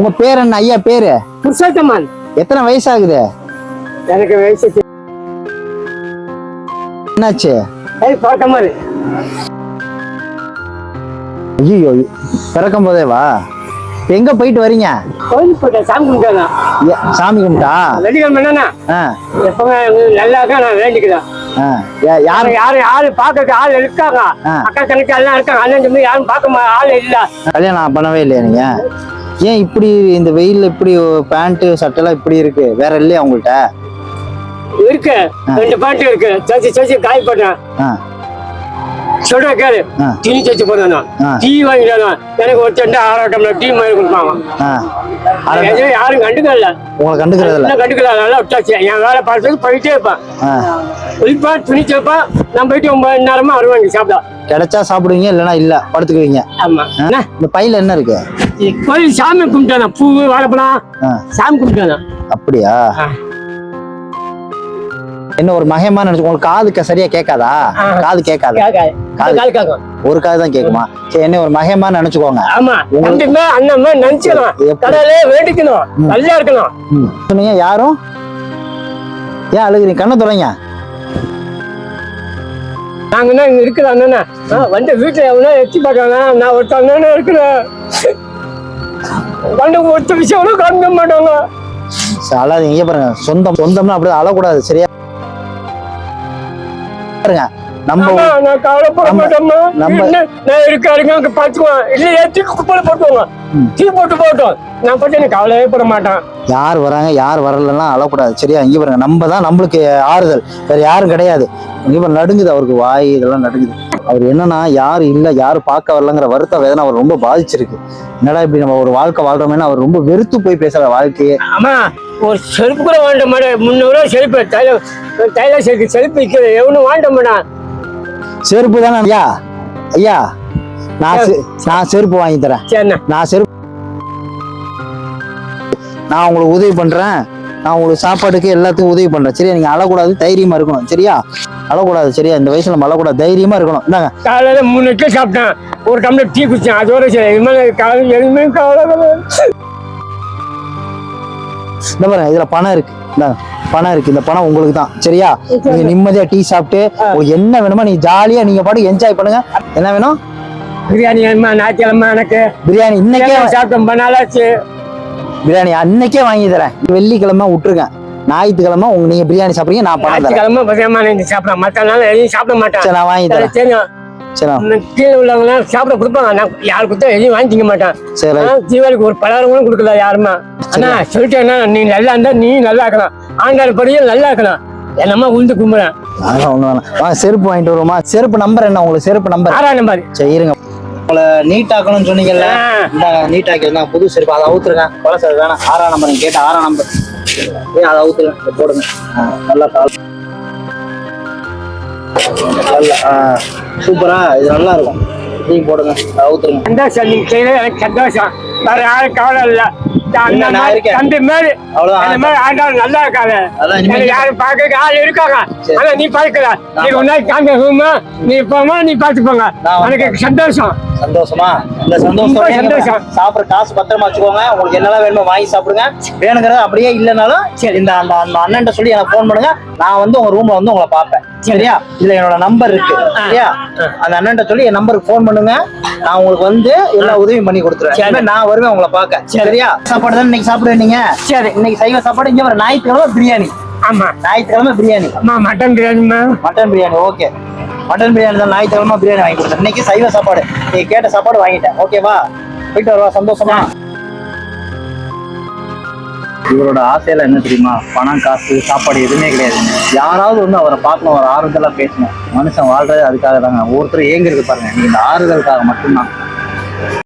உங்க பேர் என்ன ஐயா? பேரு புருஷோத்தமன். எத்தனை வயசு ஆகுது? எனக்கு வயசு என்னாச்சு? தோட்டமாரு. ஐயோ, பிறக்கும் போதே வா. எங்க போயிட்டு வரீங்க? கோயிலுக்கு போயிட்டேன், சாமி கும்பிட்டா. சாமி கும்பிட்டா? வெள்ளிக்கிழமை என்னன்னா எப்பவுமே நல்லா இருக்கா, நான் வேண்டிக்கிறேன். யாரு யாரு யாரு பாக்க ஆள் இருக்காங்க, அக்கா தங்கச்சி எல்லாம் இருக்காங்க. அண்ணன் தம்பி யாரும் பார்க்க ஆள் இல்ல. கல்யாணம் பண்ணவே இல்லையா நீங்க? ஏன் இப்படி இந்த வெயில்ல இப்படி பேண்ட் சட்டெல்லாம் இப்படி இருக்கு? வேற இல்லையா உங்கள்கிட்ட? இருக்கு, 2 பேண்ட் இருக்கு. சேச்சி காய் போட்டேன். சொல்ற கேளு, டீ சேச்சி போடுறேன். டீ வாங்கிடலாம். எனக்கு ஒரு 6 டம்ளர் டீ மாதிரி கொடுப்பாங்க. யாரும் கண்டுக்கல. உங்களை கண்டுக்கிறதுல கண்டுக்கல, நல்லா விட்டாச்சு. என் வேலை பார்த்துட்டு போயிட்டே இருப்பேன். குளிப்பேன், துணி சேர்ப்பேன். நான் போயிட்டு 9 நேரமா வருவாங்க சாப்பிட. கிடைச்சா சாப்பிடுவீங்க, இல்லைன்னா இல்ல படுத்துக்குவீங்க. ஆமா. இந்த பையில என்ன இருக்கு? கோயில் சாமி கும்பிட்டானா, பூ வாழைப்பழம் சாமி கும்பிட்டானா. அப்படியா? என்ன ஒரு மகமா நினைச்சு உங்களுக்கு காது சரியா கேட்காதா? காது கேட்காதா? ஒரு காது தான் கேட்குமா? சரி, என்ன ஒரு மகமா நினைச்சுக்கோங்க. ஆமா, கண்டிப்பா அண்ணன் நினைச்சுக்கலாம். கடவுளே வேண்டிக்கணும், நல்லா இருக்கணும். சொன்னீங்க யாரும்? ஏன் அழுகுறீங்க? கண்ணை துறைங்க. நாங்க என்ன இங்க இருக்கிற அண்ணனா வந்து வீட்டுல எவ்வளோ எத்தி பார்க்கறாங்க. நான் ஒரு அண்ணனா இருக்கிறேன். வந்து ஒருத்த விஷயம் எவ்வளோ காமிக்க மாட்டாங்க. அழாதீங்க. இங்க பாருங்க, சொந்தம்னா அப்படி அழக்கூடாது, சரியா? பாருங்க, நான் கவலைப்பட மாட்டோம்மா. நான் இருக்காருங்க பாத்துக்குவேன். இல்லையா தூக்கி குப்பையில போட்டுவாங்க. தீ போட்டோம். நான் பத்தி எனக்கு கவலையே பட மாட்டேன். யார் வராங்க யார் வரலன்னா அழக்கூடாது, சரியா? இங்க பாருங்க, நம்ம தான் நம்மளுக்கு ஆறுதல், வேற யாரும் கிடையாது. இங்க பாருங்க, நடுங்குது அவருக்கு, வாய் இதெல்லாம் நடுங்குது. அவர் என்னன்னா யாரும் இல்ல, யாரும் பார்க்க வரலங்கிற வருத்த வேதனை அவர் ரொம்ப பாதிச்சிருக்கு. என்னடா இப்படி நம்ம ஒரு வாழ்க்கை வாழ்றோமேனா அவர் ரொம்ப வெறுத்து போய் பேசுற வாழ்க்கையே. ஆமா, ஒரு செருப்பு கூட வாண்ட மாட்டேன். 300 செருப்பு தைல செருப்பு விற்கிறது எவனும் வாண்ட மாட்டான். செருப்பு தானே ஐயா? ஐயா, நான் செருப்பு வாங்கி தரேன். நான் உங்களுக்கு உதவி பண்றேன். நான் உங்களுக்கு சாப்பாடுக்கு எல்லாத்துக்கும் உதவி பண்றேன், சரியா? நீங்க அழக்கூடாது, தைரியமா இருக்கணும், சரியா? அழக்கூடாது, சரியா? இந்த வயசுல நம்ம அழக்கூடாது, தைரியமா இருக்கணும். இந்தாங்க. காலையில 3 இட்லி சாப்பிட்டேன், ஒரு டம்ளர் டீ குடிச்சேன். அதோட சரி, எதுவுமே கவலை. இந்த பாருங்க, இதுல பணம் இருக்கு. இந்தாங்க, பணம் இருக்கு. இந்த பணம் உங்களுக்கு தான், சரியா? நீங்க நிம்மதியா டீ சாப்பிட்டு உங்களுக்கு என்ன வேணுமோ நீங்க ஜாலியா நீங்க பாட்டு என்ஜாய் பண்ணுங்க. என்ன வேணும்? பிரியாணி வேணுமா? ஞாயிற்றுக்கிழமை எனக்கு பிரியாணி இன்னைக்கே சாப்பிட்டோம், ரொம்ப நாளாச்சு. பிரியாணி அன்னைக்கே வாங்கி தரேன். வெள்ளிக்கிழமை விட்டுருங்க, ஞாயிற்றுக்கிழமை நீங்க பிரியாணி சாப்பிடுறீங்க, நான் பணம் தரேன். கிழமை பத்தியமா நீங்க சாப்பிட, மற்ற நாள் எதையும் சாப்பிட மாட்டேன். சரி, நான் வாங்கி தரேன். சரி, கீழே உள்ளவங்க சாப்பிட கொடுப்பாங்க. நான் யாரு கொடுத்தா எதையும் வாங்கி திங்க மாட்டேன். சரி, தீபாவளிக்கு ஒரு பலகாரம் கூட கொடுக்கல யாருமா. ஆனா சொல்லிட்டேன்னா, நீ நல்லா இருந்தா நீ நல்லா இருக்கலாம், ஆண்டாள் படியும் நல்லா இருக்கலாம். என்னம்மா உளுந்து கும்புறேன். அதெல்லாம் ஒண்ணு வேணாம். செருப்பு வாங்கிட்டு வருவோமா? செருப்பு நம்பர் என்ன உங்களுக்கு? செருப்பு நம்பர் 6ஆம் நம்பர். சரி, இருங்க. உங்களை நீட்டாக்கணும்னு சொன்னீங்கல்ல, நீட்டாக்கி புது செருப்பு அதை அவுத்துருங்க. பழசு வேணாம். 6ஆம் நம்பர் நீங்க கேட்ட 6ஆம் நம்பர் அதை அவுத்துருங்க, போடுங்க. நல்லா கால் சூப்பரா, இது நல்லா இருக்கும். நீங்க போடுங்க, அவுத்துருங்க. சந்தோஷம், நீங்க செய்யறது எனக்கு சந்தோஷம். வேற யாரும் கவலை இல்ல. தம்பி மாதிரி ஆண்டாள் நல்லா இருக்காது. யாரும் பார்க்க ஆள் இருக்காங்க. ஆனா நீ பார்க்கல. நீ ஒரு நாள் காமிக்க, நீ போமா, நீ பார்த்துப்போங்க. எனக்கு சந்தோஷம். சந்தோஷமா? இந்த சந்தோஷம். சாப்பிட்ற காசு பத்திரமா வச்சுக்கோங்க. உங்களுக்கு என்னெல்லாம் வேணுமோ வாங்கி சாப்பிடுங்க. வேணுங்கிறது அப்படியே இல்லைனாலும் சரி, இந்த அந்த அண்ணன் சொல்லி எனக்கு போன் பண்ணுங்க. நான் வந்து உங்க ரூம்ல வந்து உங்களை பார்ப்பேன், சரியா? இதுல என்னோட நம்பர் இருக்கு, சரியா? அந்த அண்ணன் சொல்லி என் நம்பருக்கு போன் பண்ணுங்க. நான் உங்களுக்கு வந்து எல்லா உதவியும் பண்ணி கொடுத்துருவேன். நான் வருவேன் உங்களை பார்க்க, சரியா? சாப்பாடு தான் இன்னைக்கு சாப்பிடுவீங்க. சரி, இன்னைக்கு சைவ சாப்பாடு. இங்க வர ஞாயிற்றுக்கிழமை பிரியாணி. ஆமா, ஞாயிற்றுக்கிழமை biryani. Mutton biryani. Mutton biryani, okay. Mutton biryani தான். ஞாயிற்றுக்கிழமை பிரியாணி வாங்கி கொடுத்தேன். இன்னைக்கு சைவ சாப்பாடு. நீ கேட்ட சாப்பாடு வாங்கிட்டேன், ஓகேவா? போயிட்டு வருவா, சந்தோஷமா? இவரோட ஆசையில என்ன தெரியுமா? பணம், காசு, சாப்பாடு எதுவுமே கிடையாது. யாராவது வந்து அவரை பார்க்கணும், ஒரு ஆறுதலா பேசணும். மனுஷன் வாழ்றது அதுக்காக தாங்க. ஒவ்வொருத்தரும் ஏங்க இருக்கு பாருங்க. நீங்க இந்த ஆறுதலுக்காக மட்டும்தான்.